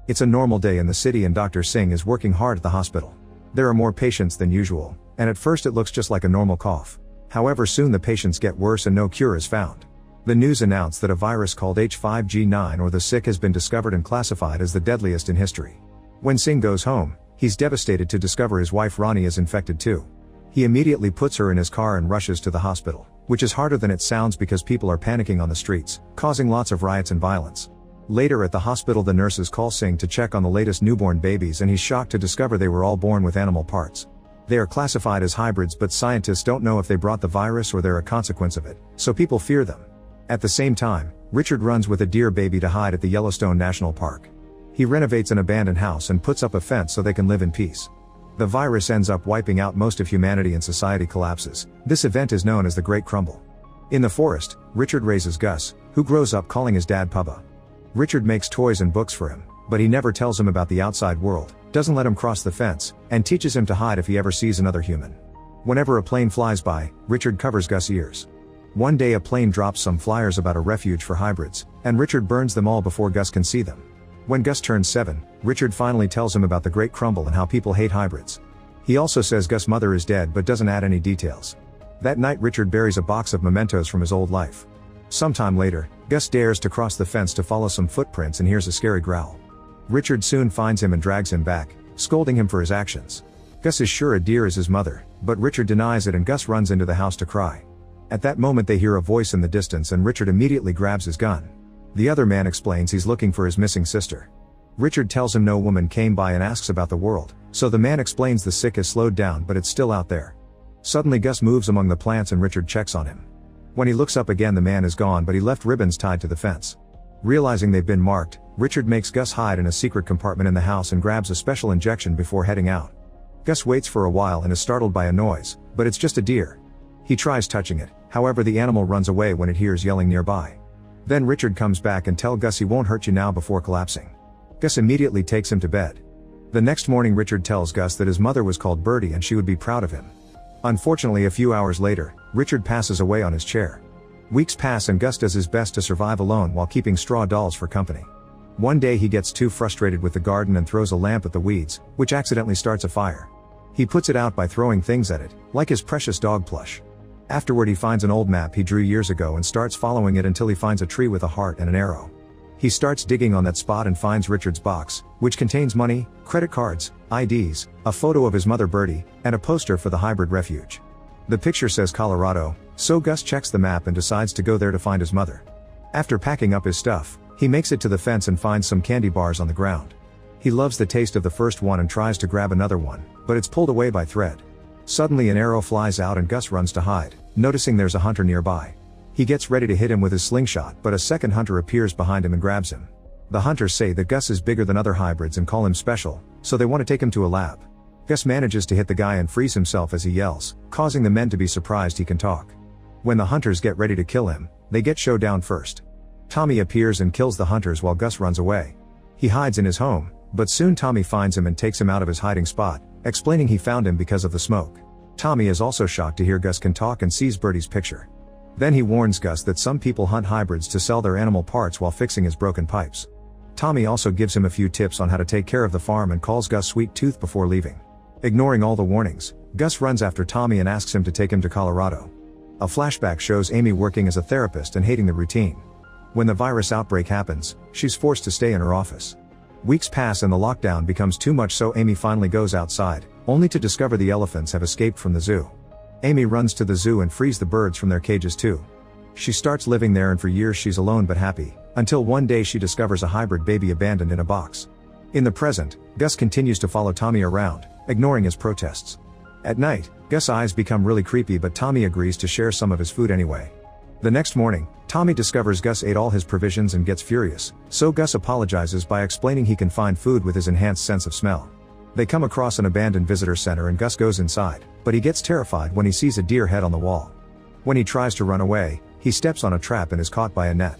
It's a normal day in the city and Dr. Singh is working hard at the hospital. There are more patients than usual, and at first it looks just like a normal cough. However, soon the patients get worse and no cure is found. The news announced that a virus called H5G9 or the Sikh has been discovered and classified as the deadliest in history. When Singh goes home, he's devastated to discover his wife Rani is infected too. He immediately puts her in his car and rushes to the hospital, which is harder than it sounds because people are panicking on the streets, causing lots of riots and violence. Later at the hospital, the nurses call Singh to check on the latest newborn babies and he's shocked to discover they were all born with animal parts. They are classified as hybrids, but scientists don't know if they brought the virus or they're a consequence of it, so people fear them. At the same time, Richard runs with a deer baby to hide at the Yellowstone National Park. He renovates an abandoned house and puts up a fence so they can live in peace. The virus ends up wiping out most of humanity and society collapses. This event is known as the Great Crumble. In the forest, Richard raises Gus, who grows up calling his dad Papa. Richard makes toys and books for him, but he never tells him about the outside world, doesn't let him cross the fence, and teaches him to hide if he ever sees another human. Whenever a plane flies by, Richard covers Gus' ears. One day a plane drops some flyers about a refuge for hybrids, and Richard burns them all before Gus can see them. When Gus turns 7, Richard finally tells him about the Great Crumble and how people hate hybrids. He also says Gus' mother is dead but doesn't add any details. That night Richard buries a box of mementos from his old life. Sometime later, Gus dares to cross the fence to follow some footprints and hears a scary growl. Richard soon finds him and drags him back, scolding him for his actions. Gus is sure a deer is his mother, but Richard denies it and Gus runs into the house to cry. At that moment they hear a voice in the distance and Richard immediately grabs his gun. The other man explains he's looking for his missing sister. Richard tells him no woman came by and asks about the world, so the man explains the Sikh has slowed down but it's still out there. Suddenly Gus moves among the plants and Richard checks on him. When he looks up again the man is gone but he left ribbons tied to the fence. Realizing they've been marked, Richard makes Gus hide in a secret compartment in the house and grabs a special injection before heading out. Gus waits for a while and is startled by a noise, but it's just a deer. He tries touching it, however the animal runs away when it hears yelling nearby. Then Richard comes back and tells Gus he won't hurt you now before collapsing. Gus immediately takes him to bed. The next morning Richard tells Gus that his mother was called Birdie and she would be proud of him. Unfortunately, a few hours later, Richard passes away on his chair. Weeks pass and Gus does his best to survive alone while keeping straw dolls for company. One day he gets too frustrated with the garden and throws a lamp at the weeds, which accidentally starts a fire. He puts it out by throwing things at it, like his precious dog plush. Afterward he finds an old map he drew years ago and starts following it until he finds a tree with a heart and an arrow. He starts digging on that spot and finds Richard's box, which contains money, credit cards, IDs, a photo of his mother Birdie, and a poster for the hybrid refuge. The picture says Colorado, so Gus checks the map and decides to go there to find his mother. After packing up his stuff, he makes it to the fence and finds some candy bars on the ground. He loves the taste of the first one and tries to grab another one, but it's pulled away by thread. Suddenly an arrow flies out and Gus runs to hide, noticing there's a hunter nearby. He gets ready to hit him with his slingshot, but a second hunter appears behind him and grabs him. The hunters say that Gus is bigger than other hybrids and call him special, so they want to take him to a lab. Gus manages to hit the guy and frees himself as he yells, causing the men to be surprised he can talk. When the hunters get ready to kill him, they get showdown first. Tommy appears and kills the hunters while Gus runs away. He hides in his home, but soon Tommy finds him and takes him out of his hiding spot, explaining he found him because of the smoke. Tommy is also shocked to hear Gus can talk and sees Birdie's picture. Then he warns Gus that some people hunt hybrids to sell their animal parts while fixing his broken pipes. Tommy also gives him a few tips on how to take care of the farm and calls Gus Sweet Tooth before leaving. Ignoring all the warnings, Gus runs after Tommy and asks him to take him to Colorado. A flashback shows Amy working as a therapist and hating the routine. When the virus outbreak happens, she's forced to stay in her office. Weeks pass and the lockdown becomes too much, so Amy finally goes outside, only to discover the elephants have escaped from the zoo. Amy runs to the zoo and frees the birds from their cages too. She starts living there and for years she's alone but happy, until one day she discovers a hybrid baby abandoned in a box. In the present, Gus continues to follow Tommy around, ignoring his protests. At night, Gus' eyes become really creepy but Tommy agrees to share some of his food anyway. The next morning, Tommy discovers Gus ate all his provisions and gets furious, so Gus apologizes by explaining he can find food with his enhanced sense of smell. They come across an abandoned visitor center and Gus goes inside, but he gets terrified when he sees a deer head on the wall. When he tries to run away, he steps on a trap and is caught by a net.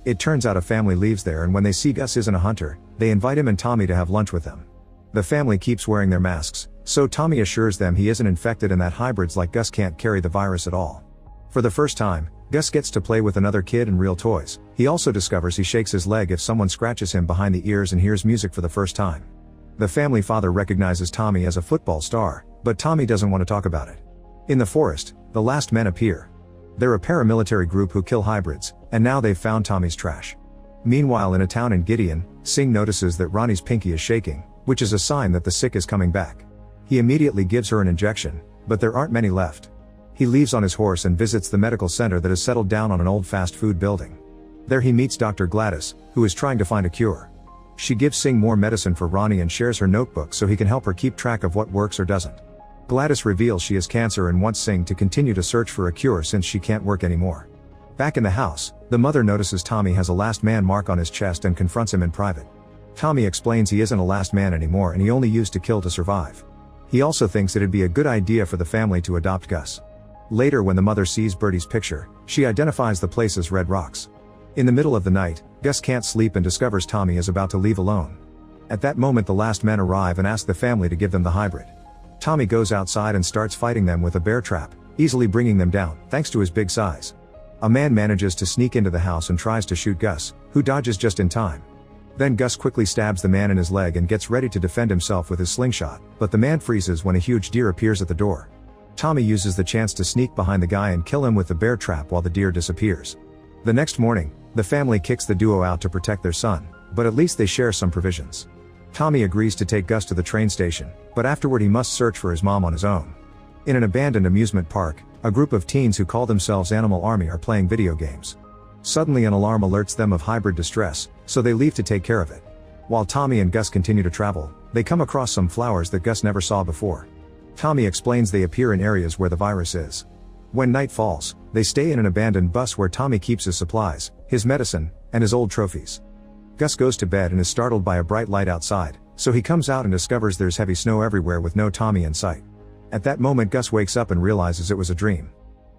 It turns out a family lives there and when they see Gus isn't a hunter, they invite him and Tommy to have lunch with them. The family keeps wearing their masks, so Tommy assures them he isn't infected and that hybrids like Gus can't carry the virus at all. For the first time, Gus gets to play with another kid and real toys. He also discovers he shakes his leg if someone scratches him behind the ears and hears music for the first time. The family father recognizes Tommy as a football star, but Tommy doesn't want to talk about it. In the forest, the last men appear. They're a paramilitary group who kill hybrids, and now they've found Tommy's trash. Meanwhile, in a town in Gideon, Singh notices that Ronnie's pinky is shaking, which is a sign that the sick is coming back. He immediately gives her an injection, but there aren't many left. He leaves on his horse and visits the medical center that has settled down on an old fast food building. There he meets Dr. Gladys, who is trying to find a cure. She gives Singh more medicine for Ronnie and shares her notebook so he can help her keep track of what works or doesn't. Gladys reveals she has cancer and wants Singh to continue to search for a cure since she can't work anymore. Back in the house, the mother notices Tommy has a last man mark on his chest and confronts him in private. Tommy explains he isn't a last man anymore and he only used to kill to survive. He also thinks it'd be a good idea for the family to adopt Gus. Later, when the mother sees Birdie's picture, she identifies the place as Red Rocks. In the middle of the night, Gus can't sleep and discovers Tommy is about to leave alone. At that moment, the last men arrive and ask the family to give them the hybrid. Tommy goes outside and starts fighting them with a bear trap, easily bringing them down, thanks to his big size. A man manages to sneak into the house and tries to shoot Gus, who dodges just in time. Then Gus quickly stabs the man in his leg and gets ready to defend himself with his slingshot, but the man freezes when a huge deer appears at the door. Tommy uses the chance to sneak behind the guy and kill him with the bear trap while the deer disappears. The next morning, the family kicks the duo out to protect their son, but at least they share some provisions. Tommy agrees to take Gus to the train station, but afterward he must search for his mom on his own. In an abandoned amusement park, a group of teens who call themselves Animal Army are playing video games. Suddenly an alarm alerts them of hybrid distress, so they leave to take care of it. While Tommy and Gus continue to travel, they come across some flowers that Gus never saw before. Tommy explains they appear in areas where the virus is. When night falls, they stay in an abandoned bus where Tommy keeps his supplies, his medicine, and his old trophies. Gus goes to bed and is startled by a bright light outside, so he comes out and discovers there's heavy snow everywhere with no Tommy in sight. At that moment, Gus wakes up and realizes it was a dream.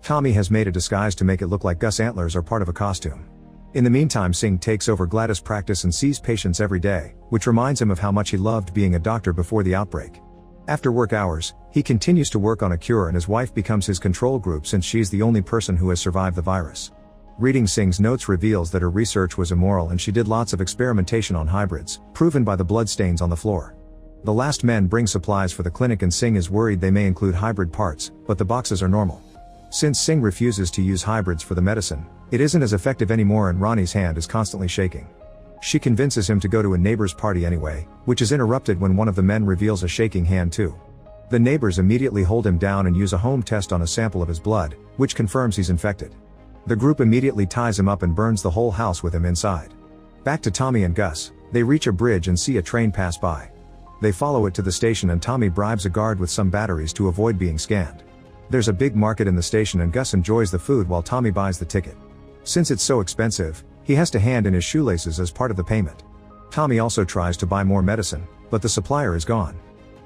Tommy has made a disguise to make it look like Gus' antlers are part of a costume. In the meantime, Singh takes over Gladys' practice and sees patients every day, which reminds him of how much he loved being a doctor before the outbreak. After work hours, he continues to work on a cure and his wife becomes his control group since she's the only person who has survived the virus. Reading Singh's notes reveals that her research was immoral and she did lots of experimentation on hybrids, proven by the bloodstains on the floor. The last men bring supplies for the clinic and Singh is worried they may include hybrid parts, but the boxes are normal. Since Singh refuses to use hybrids for the medicine, it isn't as effective anymore and Ronnie's hand is constantly shaking. She convinces him to go to a neighbor's party anyway, which is interrupted when one of the men reveals a shaking hand too. The neighbors immediately hold him down and use a home test on a sample of his blood, which confirms he's infected. The group immediately ties him up and burns the whole house with him inside. Back to Tommy and Gus, they reach a bridge and see a train pass by. They follow it to the station and Tommy bribes a guard with some batteries to avoid being scanned. There's a big market in the station and Gus enjoys the food while Tommy buys the ticket. Since it's so expensive, he has to hand in his shoelaces as part of the payment. Tommy also tries to buy more medicine, but the supplier is gone.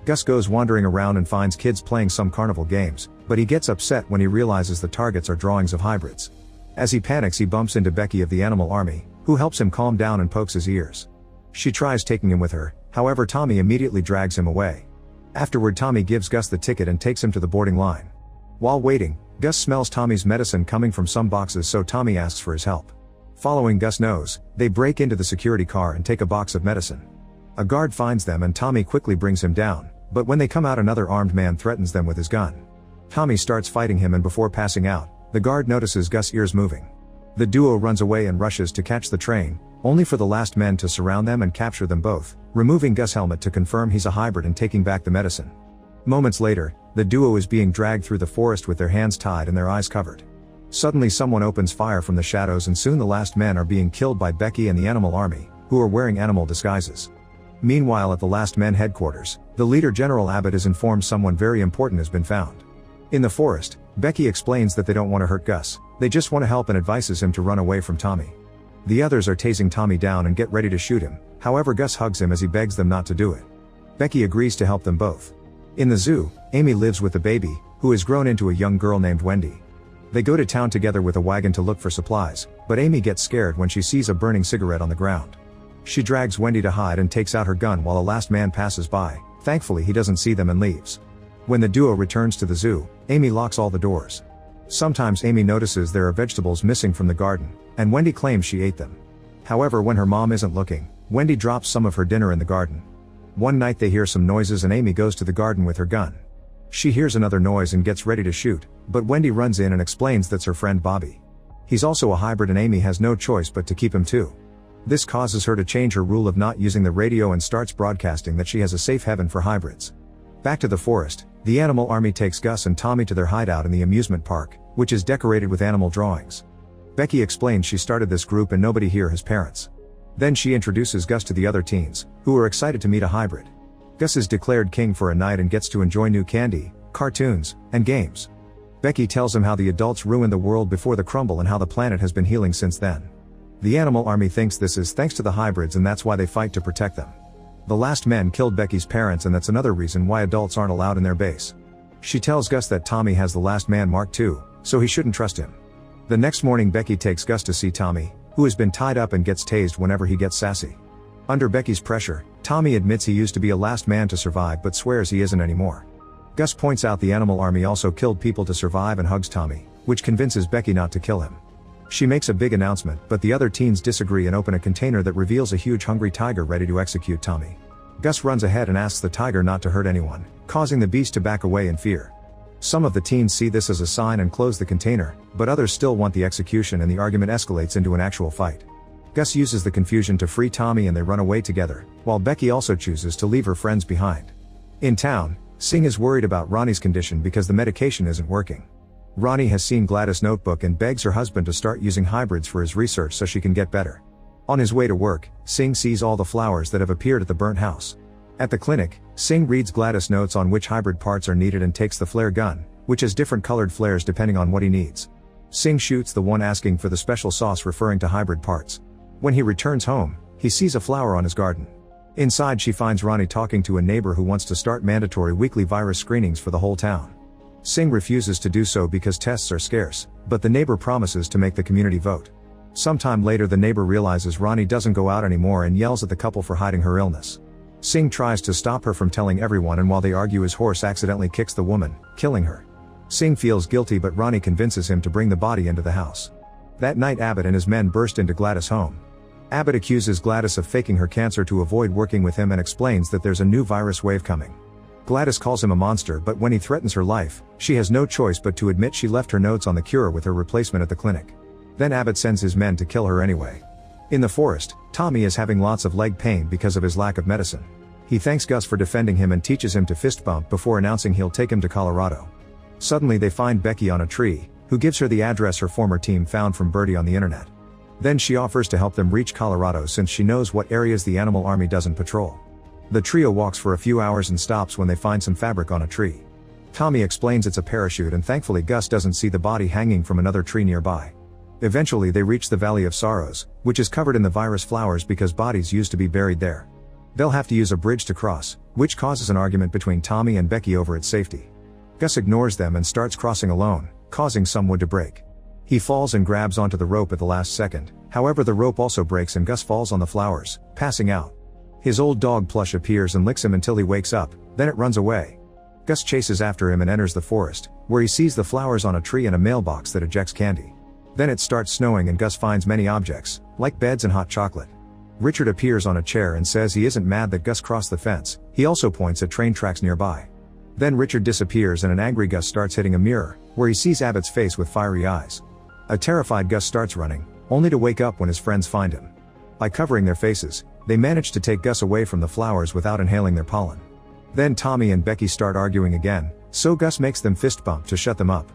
Gus goes wandering around and finds kids playing some carnival games, but he gets upset when he realizes the targets are drawings of hybrids. As he panics, he bumps into Becky of the Animal Army, who helps him calm down and pokes his ears. She tries taking him with her, however Tommy immediately drags him away. Afterward, Tommy gives Gus the ticket and takes him to the boarding line. While waiting, Gus smells Tommy's medicine coming from some boxes, so Tommy asks for his help. Following Gus' nose, they break into the security car and take a box of medicine. A guard finds them and Tommy quickly brings him down, but when they come out, another armed man threatens them with his gun. Tommy starts fighting him and before passing out, the guard notices Gus' ears moving. The duo runs away and rushes to catch the train, only for the last men to surround them and capture them both, removing Gus' helmet to confirm he's a hybrid and taking back the medicine. Moments later, the duo is being dragged through the forest with their hands tied and their eyes covered. Suddenly someone opens fire from the shadows and soon the last men are being killed by Becky and the Animal Army, who are wearing animal disguises. Meanwhile, at the last men headquarters, the leader General Abbott is informed someone very important has been found. In the forest, Becky explains that they don't want to hurt Gus, they just want to help and advises him to run away from Tommy. The others are tasing Tommy down and get ready to shoot him, however Gus hugs him as he begs them not to do it. Becky agrees to help them both. In the zoo, Amy lives with the baby, who has grown into a young girl named Wendy. They go to town together with a wagon to look for supplies, but Amy gets scared when she sees a burning cigarette on the ground. She drags Wendy to hide and takes out her gun while a last man passes by. Thankfully he doesn't see them and leaves. When the duo returns to the zoo, Amy locks all the doors. Sometimes Amy notices there are vegetables missing from the garden, and Wendy claims she ate them. However, when her mom isn't looking, Wendy drops some of her dinner in the garden. One night they hear some noises and Amy goes to the garden with her gun. She hears another noise and gets ready to shoot, but Wendy runs in and explains that's her friend Bobby. He's also a hybrid and Amy has no choice but to keep him too. This causes her to change her rule of not using the radio and starts broadcasting that she has a safe haven for hybrids. Back to the forest, the animal army takes Gus and Tommy to their hideout in the amusement park, which is decorated with animal drawings. Becky explains she started this group and nobody here has parents. Then she introduces Gus to the other teens, who are excited to meet a hybrid. Gus is declared king for a night and gets to enjoy new candy, cartoons, and games. Becky tells him how the adults ruined the world before the crumble and how the planet has been healing since then. The animal army thinks this is thanks to the hybrids and that's why they fight to protect them. The last men killed Becky's parents and that's another reason why adults aren't allowed in their base. She tells Gus that Tommy has the last man mark too, so he shouldn't trust him. The next morning Becky takes Gus to see Tommy, who has been tied up and gets tased whenever he gets sassy. Under Becky's pressure, Tommy admits he used to be a last man to survive but swears he isn't anymore. Gus points out the animal army also killed people to survive and hugs Tommy, which convinces Becky not to kill him. She makes a big announcement but the other teens disagree and open a container that reveals a huge hungry tiger ready to execute Tommy. Gus runs ahead and asks the tiger not to hurt anyone, causing the beast to back away in fear. Some of the teens see this as a sign and close the container, but others still want the execution and the argument escalates into an actual fight. Gus uses the confusion to free Tommy and they run away together, while Becky also chooses to leave her friends behind. In town, Singh is worried about Ronnie's condition because the medication isn't working. Ronnie has seen Gladys' notebook and begs her husband to start using hybrids for his research so she can get better. On his way to work, Singh sees all the flowers that have appeared at the burnt house. At the clinic, Singh reads Gladys' notes on which hybrid parts are needed and takes the flare gun, which has different colored flares depending on what he needs. Singh shoots the one asking for the special sauce referring to hybrid parts. When he returns home, he sees a flower on his garden. Inside she finds Ronnie talking to a neighbor who wants to start mandatory weekly virus screenings for the whole town. Singh refuses to do so because tests are scarce, but the neighbor promises to make the community vote. Sometime later the neighbor realizes Ronnie doesn't go out anymore and yells at the couple for hiding her illness. Singh tries to stop her from telling everyone and while they argue his horse accidentally kicks the woman, killing her. Singh feels guilty but Ronnie convinces him to bring the body into the house. That night Abbott and his men burst into Gladys' home. Abbott accuses Gladys of faking her cancer to avoid working with him and explains that there's a new virus wave coming. Gladys calls him a monster but when he threatens her life, she has no choice but to admit she left her notes on the cure with her replacement at the clinic. Then Abbott sends his men to kill her anyway. In the forest, Tommy is having lots of leg pain because of his lack of medicine. He thanks Gus for defending him and teaches him to fist bump before announcing he'll take him to Colorado. Suddenly they find Becky on a tree, who gives her the address her former team found from Birdie on the internet. Then she offers to help them reach Colorado since she knows what areas the animal army doesn't patrol. The trio walks for a few hours and stops when they find some fabric on a tree. Tommy explains it's a parachute and thankfully Gus doesn't see the body hanging from another tree nearby. Eventually they reach the Valley of Sorrows, which is covered in the virus flowers because bodies used to be buried there. They'll have to use a bridge to cross, which causes an argument between Tommy and Becky over its safety. Gus ignores them and starts crossing alone, causing some wood to break. He falls and grabs onto the rope at the last second, however the rope also breaks and Gus falls on the flowers, passing out. His old dog Plush appears and licks him until he wakes up, then it runs away. Gus chases after him and enters the forest, where he sees the flowers on a tree and a mailbox that ejects candy. Then it starts snowing and Gus finds many objects, like beds and hot chocolate. Richard appears on a chair and says he isn't mad that Gus crossed the fence, he also points at train tracks nearby. Then Richard disappears and an angry Gus starts hitting a mirror, where he sees Abbott's face with fiery eyes. A terrified Gus starts running, only to wake up when his friends find him. By covering their faces, they manage to take Gus away from the flowers without inhaling their pollen. Then Tommy and Becky start arguing again, so Gus makes them fist bump to shut them up.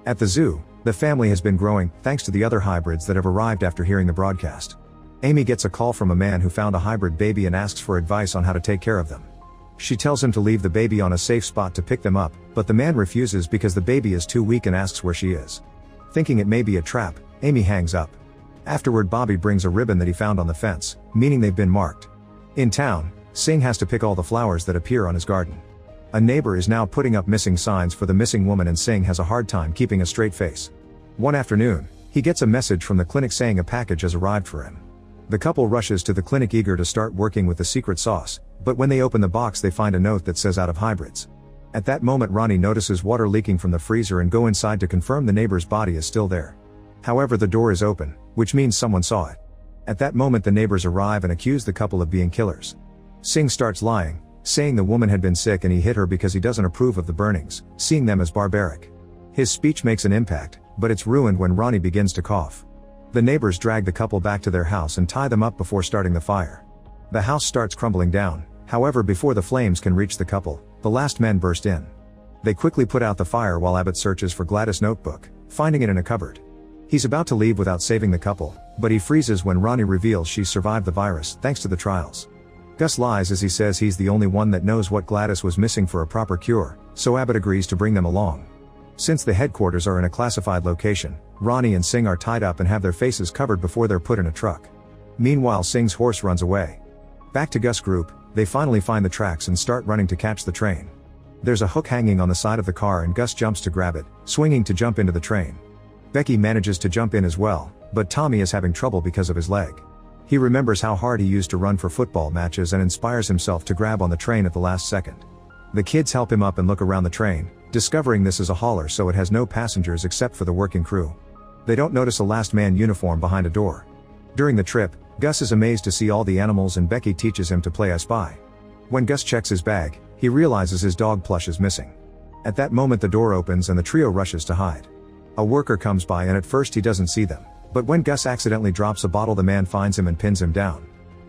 At the zoo, the family has been growing, thanks to the other hybrids that have arrived after hearing the broadcast. Amy gets a call from a man who found a hybrid baby and asks for advice on how to take care of them. She tells him to leave the baby on a safe spot to pick them up, but the man refuses because the baby is too weak and asks where she is. Thinking it may be a trap, Amy hangs up. Afterward Bobby brings a ribbon that he found on the fence, meaning they've been marked. In town, Singh has to pick all the flowers that appear on his garden. A neighbor is now putting up missing signs for the missing woman and Singh has a hard time keeping a straight face. One afternoon, he gets a message from the clinic saying a package has arrived for him. The couple rushes to the clinic eager to start working with the secret sauce, but when they open the box they find a note that says out of hybrids. At that moment Ronnie notices water leaking from the freezer and go inside to confirm the neighbor's body is still there. However, the door is open, which means someone saw it. At that moment the neighbors arrive and accuse the couple of being killers. Singh starts lying, saying the woman had been sick and he hit her because he doesn't approve of the burnings, seeing them as barbaric. His speech makes an impact, but it's ruined when Ronnie begins to cough. The neighbors drag the couple back to their house and tie them up before starting the fire. The house starts crumbling down, however before the flames can reach the couple, the last men burst in. They quickly put out the fire while Abbott searches for Gladys' notebook, finding it in a cupboard. He's about to leave without saving the couple, but he freezes when Ronnie reveals she survived the virus thanks to the trials. Gus lies as he says he's the only one that knows what Gladys was missing for a proper cure, so Abbott agrees to bring them along. Since the headquarters are in a classified location, Ronnie and Singh are tied up and have their faces covered before they're put in a truck. Meanwhile Singh's horse runs away. Back to Gus' group, they finally find the tracks and start running to catch the train. There's a hook hanging on the side of the car and Gus jumps to grab it, swinging to jump into the train. Becky manages to jump in as well, but Tommy is having trouble because of his leg. He remembers how hard he used to run for football matches and inspires himself to grab on the train at the last second. The kids help him up and look around the train, discovering this is a hauler so it has no passengers except for the working crew. They don't notice a last man uniform behind a door. During the trip, Gus is amazed to see all the animals and Becky teaches him to play I Spy. When Gus checks his bag, he realizes his dog plush is missing. At that moment the door opens and the trio rushes to hide. A worker comes by and at first he doesn't see them, but when Gus accidentally drops a bottle the man finds him and pins him down.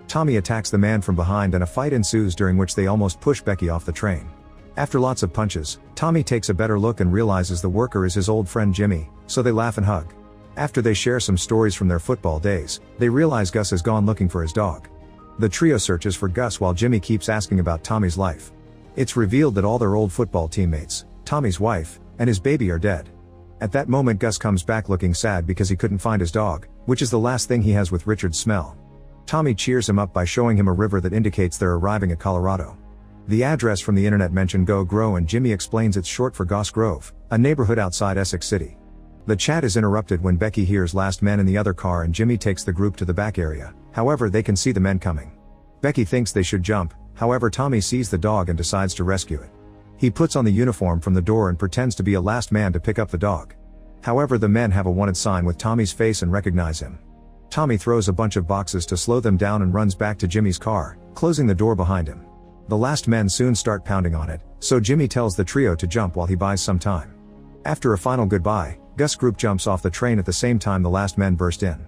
Tommy attacks the man from behind and a fight ensues during which they almost push Becky off the train. After lots of punches, Tommy takes a better look and realizes the worker is his old friend Jimmy, so they laugh and hug. After they share some stories from their football days, they realize Gus has gone looking for his dog. The trio searches for Gus while Jimmy keeps asking about Tommy's life. It's revealed that all their old football teammates, Tommy's wife, and his baby are dead. At that moment Gus comes back looking sad because he couldn't find his dog, which is the last thing he has with Richard's smell. Tommy cheers him up by showing him a river that indicates they're arriving at Colorado. The address from the internet mentioned Go Grow and Jimmy explains it's short for Goss Grove, a neighborhood outside Essex City. The chat is interrupted when Becky hears last men in the other car and Jimmy takes the group to the back area, however they can see the men coming. Becky thinks they should jump, however Tommy sees the dog and decides to rescue it. He puts on the uniform from the door and pretends to be a last man to pick up the dog. However the men have a wanted sign with Tommy's face and recognize him. Tommy throws a bunch of boxes to slow them down and runs back to Jimmy's car, closing the door behind him. The last men soon start pounding on it, so Jimmy tells the trio to jump while he buys some time. After a final goodbye, Gus' group jumps off the train at the same time the last men burst in.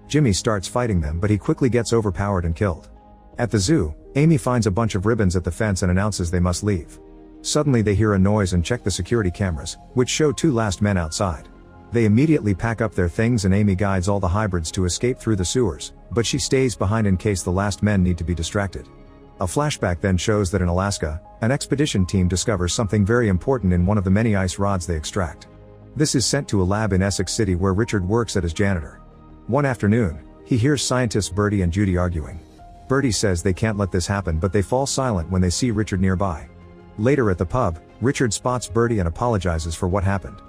Jimmy starts fighting them but he quickly gets overpowered and killed. At the zoo, Amy finds a bunch of ribbons at the fence and announces they must leave. Suddenly they hear a noise and check the security cameras, which show two last men outside. They immediately pack up their things and Amy guides all the hybrids to escape through the sewers, but she stays behind in case the last men need to be distracted. A flashback then shows that in Alaska, an expedition team discovers something very important in one of the many ice rods they extract. This is sent to a lab in Essex City where Richard works as janitor. One afternoon, he hears scientists Bertie and Judy arguing. Bertie says they can't let this happen but they fall silent when they see Richard nearby. Later at the pub, Richard spots Bertie and apologizes for what happened.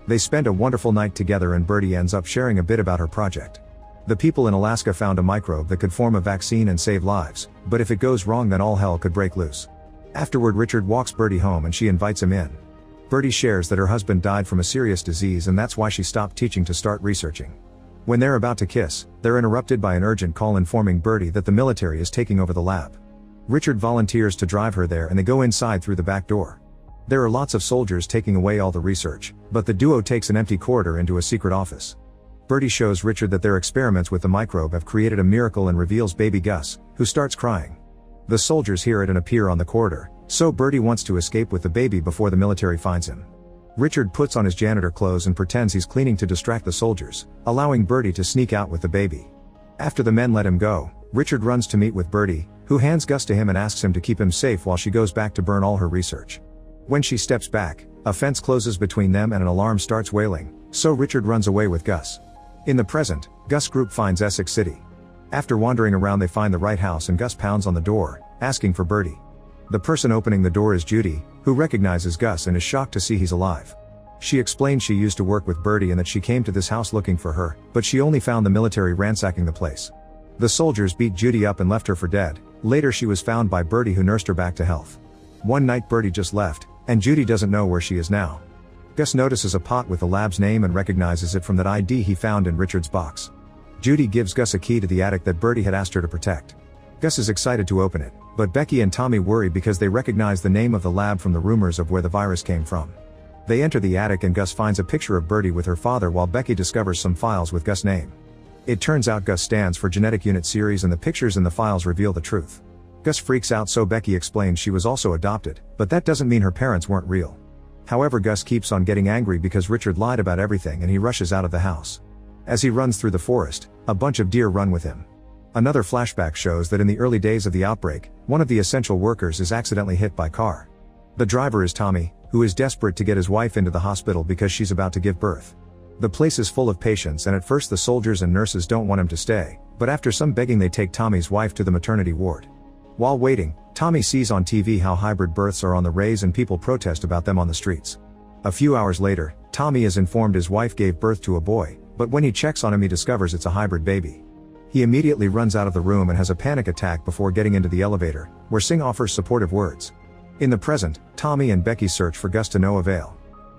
They spend a wonderful night together and Bertie ends up sharing a bit about her project. The people in Alaska found a microbe that could form a vaccine and save lives, but if it goes wrong then all hell could break loose. Afterward Richard walks Bertie home and she invites him in. Bertie shares that her husband died from a serious disease and that's why she stopped teaching to start researching. When they're about to kiss, they're interrupted by an urgent call informing Bertie that the military is taking over the lab. Richard volunteers to drive her there and they go inside through the back door. There are lots of soldiers taking away all the research, but the duo takes an empty corridor into a secret office. Bertie shows Richard that their experiments with the microbe have created a miracle and reveals baby Gus, who starts crying. The soldiers hear it and appear on the corridor, so Bertie wants to escape with the baby before the military finds him. Richard puts on his janitor clothes and pretends he's cleaning to distract the soldiers, allowing Bertie to sneak out with the baby. After the men let him go, Richard runs to meet with Bertie, who hands Gus to him and asks him to keep him safe while she goes back to burn all her research. When she steps back, a fence closes between them and an alarm starts wailing, so Richard runs away with Gus. In the present, Gus' group finds Essex City. After wandering around they find the right house and Gus pounds on the door, asking for Bertie. The person opening the door is Judy, who recognizes Gus and is shocked to see he's alive. She explains she used to work with Bertie and that she came to this house looking for her, but she only found the military ransacking the place. The soldiers beat Judy up and left her for dead. Later she was found by Bertie who nursed her back to health. One night Bertie just left, And Judy doesn't know where she is now. Gus notices a pot with the lab's name and recognizes it from that ID he found in Richard's box. Judy gives Gus a key to the attic that Bertie had asked her to protect. Gus is excited to open it, but Becky and Tommy worry because they recognize the name of the lab from the rumors of where the virus came from. They enter the attic and Gus finds a picture of Bertie with her father while Becky discovers some files with Gus' name. It turns out Gus stands for Genetic Unit Series and the pictures in the files reveal the truth. Gus freaks out, so Becky explains she was also adopted, but that doesn't mean her parents weren't real. However, Gus keeps on getting angry because Richard lied about everything and he rushes out of the house. As he runs through the forest, a bunch of deer run with him. Another flashback shows that in the early days of the outbreak, one of the essential workers is accidentally hit by a car. The driver is Tommy, who is desperate to get his wife into the hospital because she's about to give birth. The place is full of patients and at first the soldiers and nurses don't want him to stay, but after some begging they take Tommy's wife to the maternity ward. While waiting, Tommy sees on TV how hybrid births are on the rise and people protest about them on the streets. A few hours later, Tommy is informed his wife gave birth to a boy, but when he checks on him he discovers it's a hybrid baby. He immediately runs out of the room and has a panic attack before getting into the elevator, where Singh offers supportive words. In the present, Tommy and Becky search for Gus to no avail.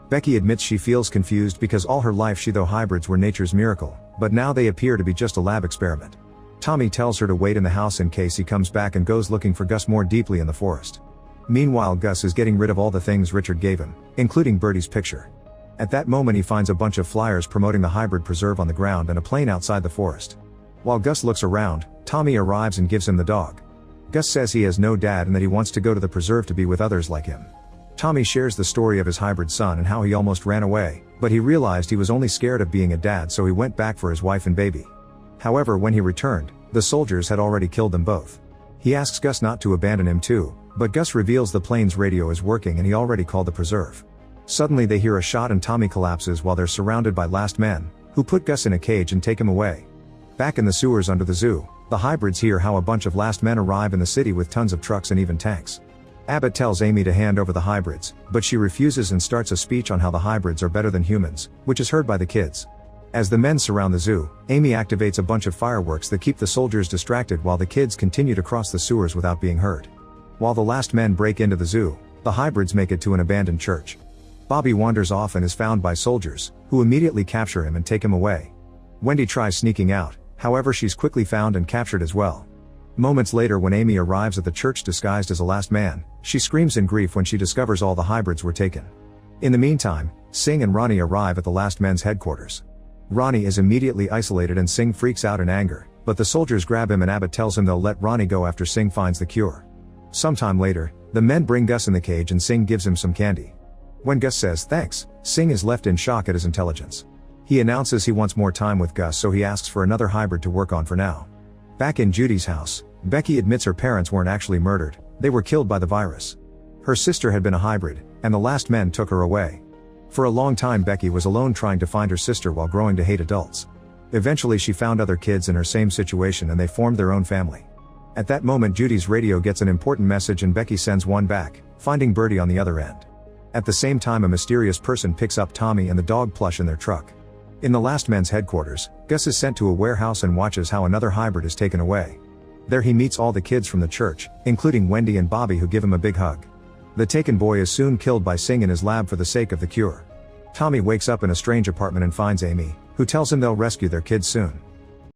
Becky admits she feels confused because all her life she thought hybrids were nature's miracle, but now they appear to be just a lab experiment. Tommy tells her to wait in the house in case he comes back and goes looking for Gus more deeply in the forest. Meanwhile, Gus is getting rid of all the things Richard gave him, including Bertie's picture. At that moment he finds a bunch of flyers promoting the hybrid preserve on the ground and a plane outside the forest. While Gus looks around, Tommy arrives and gives him the dog. Gus says he has no dad and that he wants to go to the preserve to be with others like him. Tommy shares the story of his hybrid son and how he almost ran away, but he realized he was only scared of being a dad, so he went back for his wife and baby. However, when he returned, the soldiers had already killed them both. He asks Gus not to abandon him too, but Gus reveals the plane's radio is working and he already called the preserve. Suddenly they hear a shot and Tommy collapses while they're surrounded by last men, who put Gus in a cage and take him away. Back in the sewers under the zoo, the hybrids hear how a bunch of last men arrive in the city with tons of trucks and even tanks. Abbott tells Amy to hand over the hybrids, but she refuses and starts a speech on how the hybrids are better than humans, which is heard by the kids. As the men surround the zoo, Amy activates a bunch of fireworks that keep the soldiers distracted while the kids continue to cross the sewers without being heard. While the last men break into the zoo, the hybrids make it to an abandoned church. Bobby wanders off and is found by soldiers, who immediately capture him and take him away. Wendy tries sneaking out, however she's quickly found and captured as well. Moments later, when Amy arrives at the church disguised as a last man, she screams in grief when she discovers all the hybrids were taken. In the meantime, Singh and Ronnie arrive at the last men's headquarters. Ronnie is immediately isolated and Singh freaks out in anger, but the soldiers grab him and Abbott tells him they'll let Ronnie go after Singh finds the cure. Sometime later, the men bring Gus in the cage and Singh gives him some candy. When Gus says thanks, Singh is left in shock at his intelligence. He announces he wants more time with Gus, so he asks for another hybrid to work on for now. Back in Judy's house, Becky admits her parents weren't actually murdered, they were killed by the virus. Her sister had been a hybrid, and the last men took her away. For a long time Becky was alone trying to find her sister while growing to hate adults. Eventually she found other kids in her same situation and they formed their own family. At that moment Judy's radio gets an important message and Becky sends one back, finding Bertie on the other end. At the same time a mysterious person picks up Tommy and the dog plush in their truck. In the last men's headquarters, Gus is sent to a warehouse and watches how another hybrid is taken away. There he meets all the kids from the church, including Wendy and Bobby, who give him a big hug. The taken boy is soon killed by Singh in his lab for the sake of the cure. Tommy wakes up in a strange apartment and finds Amy, who tells him they'll rescue their kids soon.